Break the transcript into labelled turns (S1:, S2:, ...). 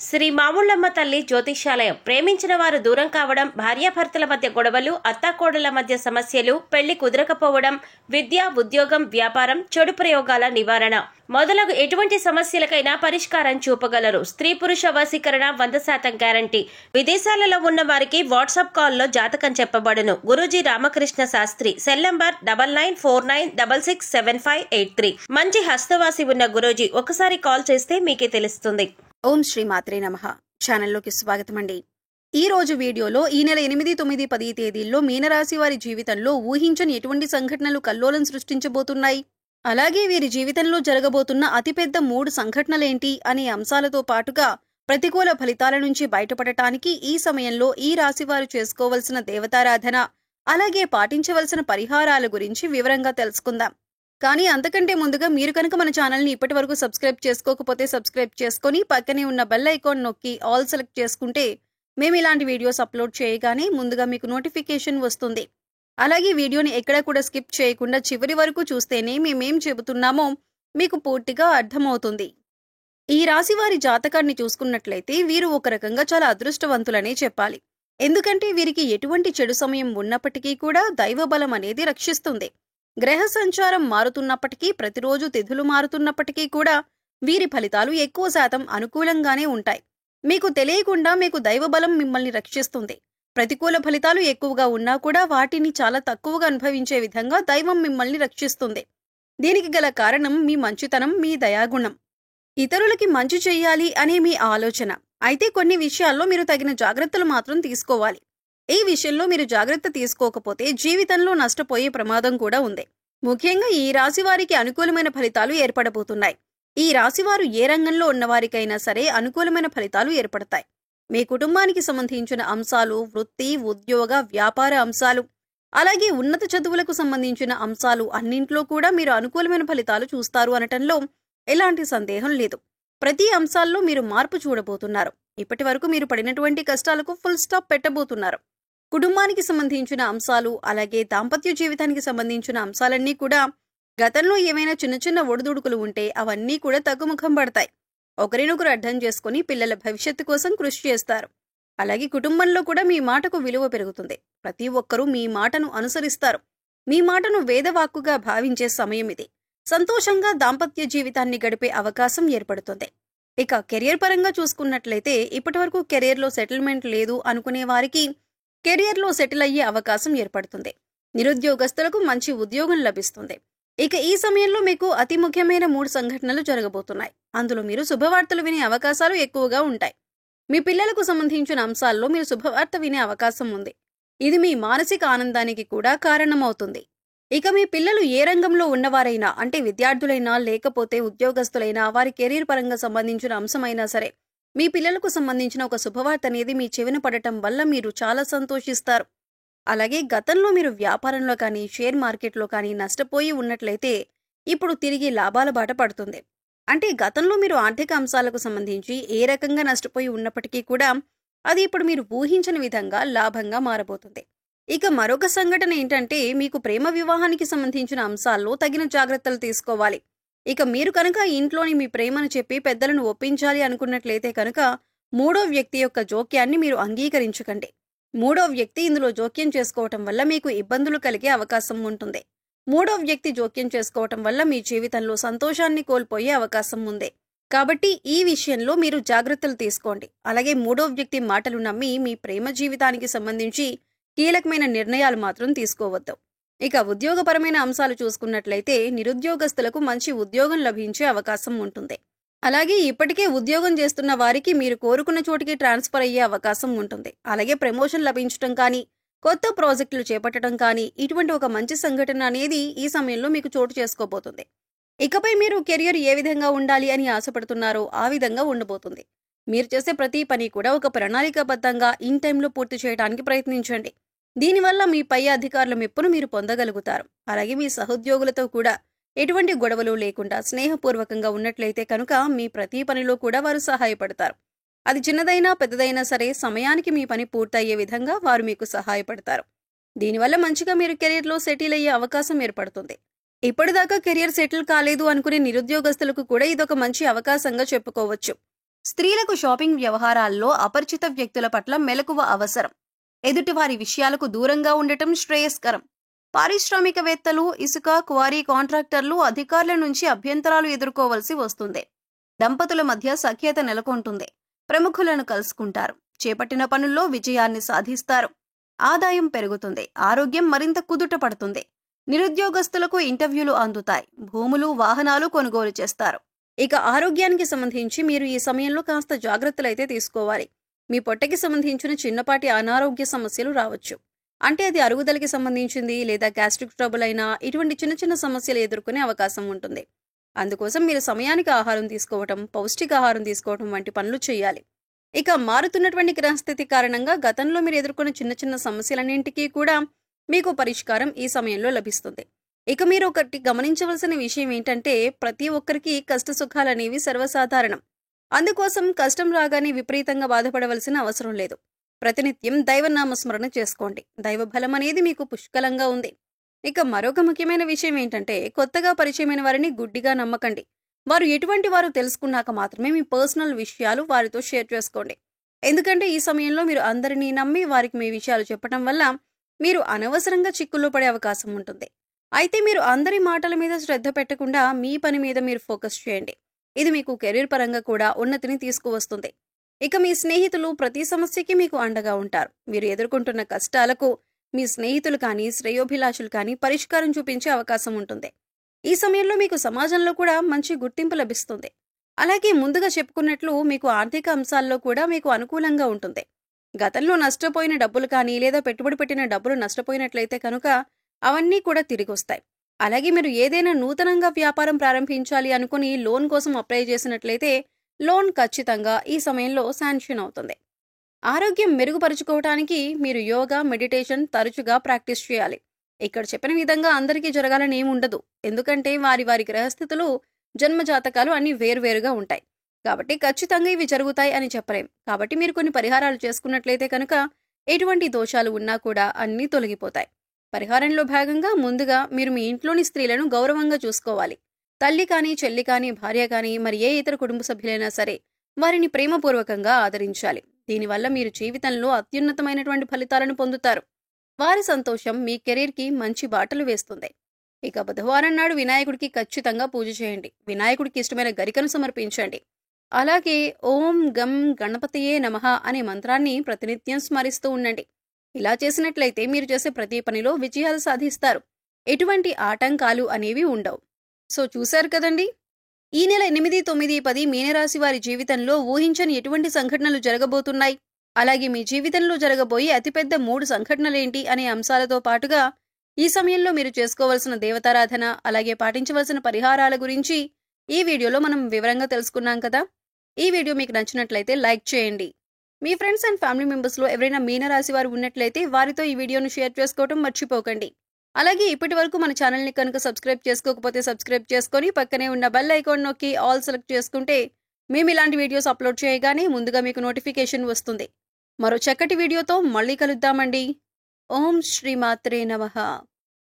S1: శ్రీ మావుళ్ళమ్మ తల్లి జ్యోతిష్యాలయం. ప్రేమించిన వారు దూరం కావడం, భార్యాభర్తల మధ్య గొడవలు, అత్తాకోడళ్ల మధ్య సమస్యలు, పెళ్లి కుదరకపోవడం, విద్య, ఉద్యోగం, వ్యాపారం, చెడు ప్రయోగాల నివారణ మొదలగు ఎటువంటి సమస్యలకైనా పరిష్కారం చూపగలరు. స్త్రీ పురుష వశీకరణ 100% గ్యారంటీ. విదేశాలలో ఉన్న వారికి వాట్సాప్ కాల్లో జాతకం చెప్పబడును. గురూజీ రామకృష్ణ శాస్త్రి. Cell number 9949667583. మంచి హస్తవాసి ఉన్న గురూజీ. ఒకసారి కాల్ చేస్తే మీకే తెలుస్తుంది.
S2: ఓం శ్రీ మాత్రే నమః. ఛానల్లోకి స్వాగతం అండి. ఈ రోజు వీడియోలో ఈ నెల 8, 9, 10 తేదీల్లో మీనరాశి వారి జీవితంలో ఊహించని ఎటువంటి సంఘటనలు కల్లోలం సృష్టించబోతున్నాయి, అలాగే వీరి జీవితంలో జరగబోతున్న అతిపెద్ద 3 సంఘటనలేంటి అనే అంశాలతో పాటుగా ప్రతికూల ఫలితాల నుంచి బయటపడటానికి ఈ సమయంలో ఈ రాశి వారు చేసుకోవలసిన దేవతారాధన, అలాగే పాటించవలసిన పరిహారాల గురించి వివరంగా తెలుసుకుందాం. కానీ అంతకంటే ముందుగా మీరు కనుక మన ఛానల్ని ఇప్పటి వరకు సబ్స్క్రైబ్ చేసుకోకపోతే సబ్స్క్రైబ్ చేసుకుని పక్కనే ఉన్న బెల్ ఐకాన్ నొక్కి ఆల్ సెలెక్ట్ చేసుకుంటే మేము ఇలాంటి వీడియోస్ అప్లోడ్ చేయగానే ముందుగా మీకు నోటిఫికేషన్ వస్తుంది. అలాగే వీడియోని ఎక్కడా కూడా స్కిప్ చేయకుండా చివరి వరకు చూస్తేనే మేమేం చెబుతున్నామో మీకు పూర్తిగా అర్థమవుతుంది. ఈ రాశి వారి జాతకాన్ని చూసుకున్నట్లయితే వీరు ఒక రకంగా చాలా అదృష్టవంతులనే చెప్పాలి. ఎందుకంటే వీరికి ఎటువంటి చెడు సమయం ఉన్నప్పటికీ కూడా దైవ బలం అనేది రక్షిస్తుంది. గ్రహ సంచారం మారుతున్నప్పటికీ, ప్రతిరోజు తిథులు మారుతున్నప్పటికీ కూడా వీరి ఫలితాలు ఎక్కువ శాతం అనుకూలంగానే ఉంటాయి. మీకు తెలియకుండా మీకు దైవబలం మిమ్మల్ని రక్షిస్తుంది. ప్రతికూల ఫలితాలు ఎక్కువగా ఉన్నా కూడా వాటిని చాలా తక్కువగా అనుభవించే విధంగా దైవం మిమ్మల్ని రక్షిస్తుంది. దీనికి గల కారణం మీ మంచితనం, మీ దయాగుణం. ఇతరులకి మంచి చెయ్యాలి అనే మీ ఆలోచన. అయితే కొన్ని విషయాల్లో మీరు తగిన జాగ్రత్తలు మాత్రం తీసుకోవాలి. ఈ విషయంలో మీరు జాగ్రత్త తీసుకోకపోతే జీవితంలో నష్టపోయే ప్రమాదం కూడా ఉంది. ముఖ్యంగా ఈ రాశి వారికి అనుకూలమైన ఫలితాలు ఏర్పడబోతున్నాయి. ఈ రాశివారు ఏ రంగంలో ఉన్నవారికైనా సరే అనుకూలమైన ఫలితాలు ఏర్పడతాయి. మీ కుటుంబానికి సంబంధించిన అంశాలు, వృత్తి, ఉద్యోగ, వ్యాపార అంశాలు, అలాగే ఉన్నత చదువులకు సంబంధించిన అంశాలు అన్నింట్లో కూడా మీరు అనుకూలమైన ఫలితాలు చూస్తారు అనటంలో ఎలాంటి సందేహం లేదు. ప్రతి అంశాల్లో మీరు మార్పు చూడబోతున్నారు. ఇప్పటి వరకు మీరు పడినటువంటి కష్టాలకు ఫుల్ స్టాప్ పెట్టబోతున్నారు. కుటుంబానికి సంబంధించిన అంశాలు, అలాగే దాంపత్య జీవితానికి సంబంధించిన అంశాలన్నీ కూడా గతంలో ఏమైనా చిన్న చిన్న ఒడిదుడుకులు ఉంటే అవన్నీ కూడా తగ్గుముఖం పడతాయి. ఒకరినొకరు అర్థం చేసుకుని పిల్లల భవిష్యత్తు కోసం కృషి చేస్తారు. అలాగే కుటుంబంలో కూడా మీ మాటకు విలువ పెరుగుతుంది. ప్రతి ఒక్కరూ మీ మాటను అనుసరిస్తారు. మీ మాటను వేదవాక్కుగా భావించే సమయం ఇది. సంతోషంగా దాంపత్య జీవితాన్ని గడిపే అవకాశం ఏర్పడుతుంది. ఇక కెరియర్ పరంగా చూసుకున్నట్లయితే ఇప్పటివరకు కెరియర్లో సెటిల్మెంట్ లేదు అనుకునే వారికి కెరియర్లో సెటిల్ అయ్యే అవకాశం ఏర్పడుతుంది. నిరుద్యోగస్తులకు మంచి ఉద్యోగం లభిస్తుంది. ఇక ఈ సమయంలో మీకు అతి ముఖ్యమైన 3 సంఘటనలు జరగబోతున్నాయి. అందులో మీరు శుభవార్తలు వినే అవకాశాలు ఎక్కువగా ఉంటాయి. మీ పిల్లలకు సంబంధించిన అంశాల్లో మీరు శుభవార్త వినే అవకాశం ఉంది. ఇది మీ మానసిక ఆనందానికి కూడా కారణమవుతుంది. ఇక మీ పిల్లలు ఏ రంగంలో ఉన్నవారైనా, అంటే విద్యార్థులైనా లేకపోతే ఉద్యోగస్తులైనా, వారి కెరీర్ పరంగా సంబంధించిన అంశమైనా సరే, మీ పిల్లలకు సంబంధించిన ఒక శుభవార్త అనేది మీ చెవిన పడటం వల్ల మీరు చాలా సంతోషిస్తారు. అలాగే గతంలో మీరు వ్యాపారంలో కానీ, షేర్ మార్కెట్లో కానీ నష్టపోయి ఉన్నట్లయితే ఇప్పుడు తిరిగి లాభాల బాట పడుతుంది. అంటే గతంలో మీరు ఆర్థిక అంశాలకు సంబంధించి ఏ రకంగా నష్టపోయి ఉన్నప్పటికీ కూడా అది ఇప్పుడు మీరు ఊహించని విధంగా లాభంగా మారబోతుంది. ఇక మరొక సంఘటన ఏంటంటే మీకు ప్రేమ వివాహానికి సంబంధించిన అంశాల్లో తగిన జాగ్రత్తలు తీసుకోవాలి. ఇక మీరు కనుక ఇంట్లోని మీ ప్రేమను చెప్పి పెద్దలను ఒప్పించాలి అనుకున్నట్లయితే కనుక 3వ వ్యక్తి యొక్క జోక్యాన్ని మీరు అంగీకరించకండి. 3వ వ్యక్తి ఇందులో జోక్యం చేసుకోవటం వల్ల మీకు ఇబ్బందులు కలిగే అవకాశం ఉంటుంది. 3వ వ్యక్తి జోక్యం చేసుకోవటం వల్ల మీ జీవితంలో సంతోషాన్ని కోల్పోయే అవకాశం ఉంది. కాబట్టి ఈ విషయంలో మీరు జాగ్రత్తలు తీసుకోండి. అలాగే 3వ వ్యక్తి మాటలు నమ్మి మీ ప్రేమ జీవితానికి సంబంధించి కీలకమైన నిర్ణయాలు మాత్రం తీసుకోవద్దు. ఇక ఉద్యోగపరమైన అంశాలు చూసుకున్నట్లయితే నిరుద్యోగస్తులకు మంచి ఉద్యోగం లభించే అవకాశం ఉంటుంది. అలాగే ఇప్పటికే ఉద్యోగం చేస్తున్న వారికి మీరు కోరుకున్న చోటికి ట్రాన్స్ఫర్ అయ్యే అవకాశం ఉంటుంది. అలాగే ప్రమోషన్ లభించడం కానీ, కొత్త ప్రాజెక్టులు చేపట్టడం కానీ, ఇటువంటి ఒక మంచి సంఘటన అనేది ఈ సమయంలో మీకు చోటు చేసుకోబోతుంది. ఇకపై మీరు కెరియర్ ఏ విధంగా ఉండాలి అని ఆశపడుతున్నారో ఆ విధంగా ఉండబోతుంది. మీరు చేసే ప్రతి పని కూడా ఒక ప్రణాళికాబద్ధంగా ఇన్ టైంలో పూర్తి చేయడానికి ప్రయత్నించండి. దీనివల్ల మీ పై అధికారుల మెప్పును మీరు పొందగలుగుతారు. అలాగే మీ సహోద్యోగులతో కూడా ఎటువంటి గొడవలు లేకుండా స్నేహపూర్వకంగా ఉన్నట్లయితే కనుక మీ ప్రతి పనిలో కూడా వారు సహాయపడతారు. అది చిన్నదైనా పెద్దదైనా సరే సమయానికి మీ పని పూర్తయ్యే విధంగా వారు మీకు సహాయపడతారు. దీనివల్ల మంచిగా మీరు కెరీర్లో సెటిల్ అయ్యే అవకాశం ఏర్పడుతుంది. ఇప్పటిదాకా కెరియర్ సెటిల్ కాలేదు అనుకునే నిరుద్యోగస్తులకు కూడా ఇదొక మంచి అవకాశంగా చెప్పుకోవచ్చు. స్త్రీలకు షాపింగ్ వ్యవహారాల్లో అపరిచిత వ్యక్తుల పట్ల మెలకువ అవసరం. ఎదుటివారి విషయాలకు దూరంగా ఉండటం శ్రేయస్కరం. పారిశ్రామికవేత్తలు, ఇసుక క్వారీ కాంట్రాక్టర్లు, అధికారుల నుంచి అభ్యంతరాలు ఎదుర్కోవలసి వస్తుంది. దంపతుల మధ్య సఖ్యత నెలకొంటుంది. ప్రముఖులను కలుసుకుంటారు. చేపట్టిన పనుల్లో విజయాన్ని సాధిస్తారు. ఆదాయం పెరుగుతుంది. ఆరోగ్యం మరింత కుదుట పడుతుంది. నిరుద్యోగస్తులకు ఇంటర్వ్యూలు అందుతాయి. భూములు, వాహనాలు కొనుగోలు చేస్తారు. ఇక ఆరోగ్యానికి సంబంధించి మీరు ఈ సమయంలో కాస్త జాగ్రత్తలైతే తీసుకోవాలి. మీ పొట్టకి సంబంధించిన చిన్నపాటి అనారోగ్య సమస్యలు రావచ్చు. అంటే అది అరుగుదలకి సంబంధించింది లేదా గ్యాస్ట్రిక్ ట్రబుల్ అయినా ఇటువంటి చిన్న చిన్న సమస్యలు ఎదుర్కొనే అవకాశం ఉంటుంది. అందుకోసం మీరు సమయానికి ఆహారం తీసుకోవటం, పౌష్టికాహారం తీసుకోవటం వంటి పనులు చేయాలి. ఇక మారుతున్నటువంటి గ్రహస్థితి కారణంగా గతంలో మీరు ఎదుర్కొన్న చిన్న చిన్న సమస్యలన్నింటికీ కూడా మీకు పరిష్కారం ఈ సమయంలో లభిస్తుంది. ఇక మీరు ఒకటి గమనించవలసిన విషయం ఏంటంటే ప్రతి ఒక్కరికి కష్ట సుఖాలనేవి సర్వసాధారణం. అందుకోసం కష్టం రాగానే విపరీతంగా బాధపడవలసిన అవసరం లేదు. ప్రతినిత్యం దైవనామస్మరణ చేసుకోండి. దైవ బలం అనేది మీకు పుష్కలంగా ఉంది. ఇక మరొక ముఖ్యమైన విషయం ఏంటంటే కొత్తగా పరిచయమైన వారిని గుడ్డిగా నమ్మకండి. వారు ఎటువంటి వారు తెలుసుకున్నాక మాత్రమే మీ పర్సనల్ విషయాలు వారితో షేర్ చేసుకోండి. ఎందుకంటే ఈ సమయంలో మీరు అందరినీ నమ్మి వారికి మీ విషయాలు చెప్పడం వల్ల మీరు అనవసరంగా చిక్కుల్లో పడే అవకాశం ఉంటుంది. అయితే మీరు అందరి మాటల మీద శ్రద్ధ పెట్టకుండా మీ పని మీద మీరు ఫోకస్ చేయండి. ఇది మీకు కెరీర్ పరంగా కూడా ఉన్నతిని తీసుకువస్తుంది. ఇక మీ స్నేహితులు ప్రతి సమస్యకి మీకు అండగా ఉంటారు. మీరు ఎదుర్కొంటున్న కష్టాలకు మీ స్నేహితులు కానీ శ్రేయోభిలాషులు కానీ పరిష్కారం చూపించే అవకాశం ఉంటుంది. ఈ సమయంలో మీకు సమాజంలో కూడా మంచి గుర్తింపు లభిస్తుంది. అలాగే ముందుగా చెప్పుకున్నట్లు మీకు ఆర్థిక అంశాల్లో కూడా మీకు అనుకూలంగా ఉంటుంది. గతంలో నష్టపోయిన డబ్బులు కానీ లేదా పెట్టుబడి పెట్టిన డబ్బులు నష్టపోయినట్లయితే కనుక అవన్నీ కూడా తిరిగి వస్తాయి. అలాగే మీరు ఏదైనా నూతనంగా వ్యాపారం ప్రారంభించాలి అనుకుని లోన్ కోసం అప్లై చేసినట్లయితే లోన్ ఖచ్చితంగా ఈ సమయంలో శాంక్షన్ అవుతుంది. ఆరోగ్యం మెరుగుపరుచుకోవటానికి మీరు యోగా, మెడిటేషన్ తరచుగా ప్రాక్టీస్ చేయాలి. ఇక్కడ చెప్పిన విధంగా అందరికీ జరగాలని ఏముండదు. ఎందుకంటే వారి వారి గ్రహస్థితులు, జన్మజాతకాలు అన్ని వేరువేరుగా ఉంటాయి. కాబట్టి ఖచ్చితంగా ఇవి జరుగుతాయి అని చెప్పలేం. కాబట్టి మీరు కొన్ని పరిహారాలు చేసుకున్నట్లయితే కనుక ఎటువంటి దోషాలు ఉన్నా కూడా అన్నీ తొలగిపోతాయి. పరిహారంలో భాగంగా ముందుగా మీరు మీ ఇంట్లోని స్త్రీలను గౌరవంగా చూసుకోవాలి. తల్లి కానీ, చెల్లి కానీ, భార్య కానీ, మరి ఏ ఇతర కుటుంబ సభ్యులైనా సరే వారిని ప్రేమపూర్వకంగా ఆదరించాలి. దీనివల్ల మీరు జీవితంలో అత్యున్నతమైనటువంటి ఫలితాలను పొందుతారు. వారి సంతోషం మీ కెరీర్కి మంచి బాటలు వేస్తుంది. ఇక బుధవారం నాడు వినాయకుడికి ఖచ్చితంగా పూజ చేయండి. వినాయకుడికి ఇష్టమైన గరికను సమర్పించండి. అలాగే ఓం గం గణపతియే నమః అనే మంత్రాన్ని ప్రతినిత్యం స్మరిస్తూ ఉండండి. ఇలా చేసినట్లయితే మీరు చేసే ప్రతి పనిలో విజయాలు సాధిస్తారు. ఎటువంటి ఆటంకాలు అనేవి ఉండవు. సో చూశారు కదండి, ఈ నెల 8, 9, 10 మీనరాశి వారి జీవితంలో ఊహించని ఎటువంటి సంఘటనలు జరగబోతున్నాయి, అలాగే మీ జీవితంలో జరగబోయే అతిపెద్ద 3 సంఘటనలేంటి అనే అంశాలతో పాటుగా ఈ సమయంలో మీరు చేసుకోవాల్సిన దేవతారాధన, అలాగే పాటించవలసిన పరిహారాల గురించి ఈ వీడియోలో మనం వివరంగా తెలుసుకున్నాం కదా. ఈ వీడియో మీకు నచ్చినట్లయితే లైక్ చేయండి. మీ ఫ్రెండ్స్ అండ్ ఫ్యామిలీ మెంబర్స్లో ఎవరైనా మీనరాశి వారు ఉన్నట్లయితే వారితో ఈ వీడియోను షేర్ చేసుకోవడం మర్చిపోకండి. అలాగే ఇప్పటి వరకు మన ఛానల్ని కనుక సబ్స్క్రైబ్ చేసుకోకపోతే సబ్స్క్రైబ్ చేసుకొని పక్కనే ఉన్న బెల్ ఐకాన్ నొక్కి ఆల్ సెలెక్ట్ చేసుకుంటే మేము ఇలాంటి వీడియోస్ అప్లోడ్ చేయగానే ముందుగా మీకు నోటిఫికేషన్ వస్తుంది. మరో చక్కటి వీడియోతో మళ్ళీ కలుద్దామండి. ఓం శ్రీమాత్రే నమః.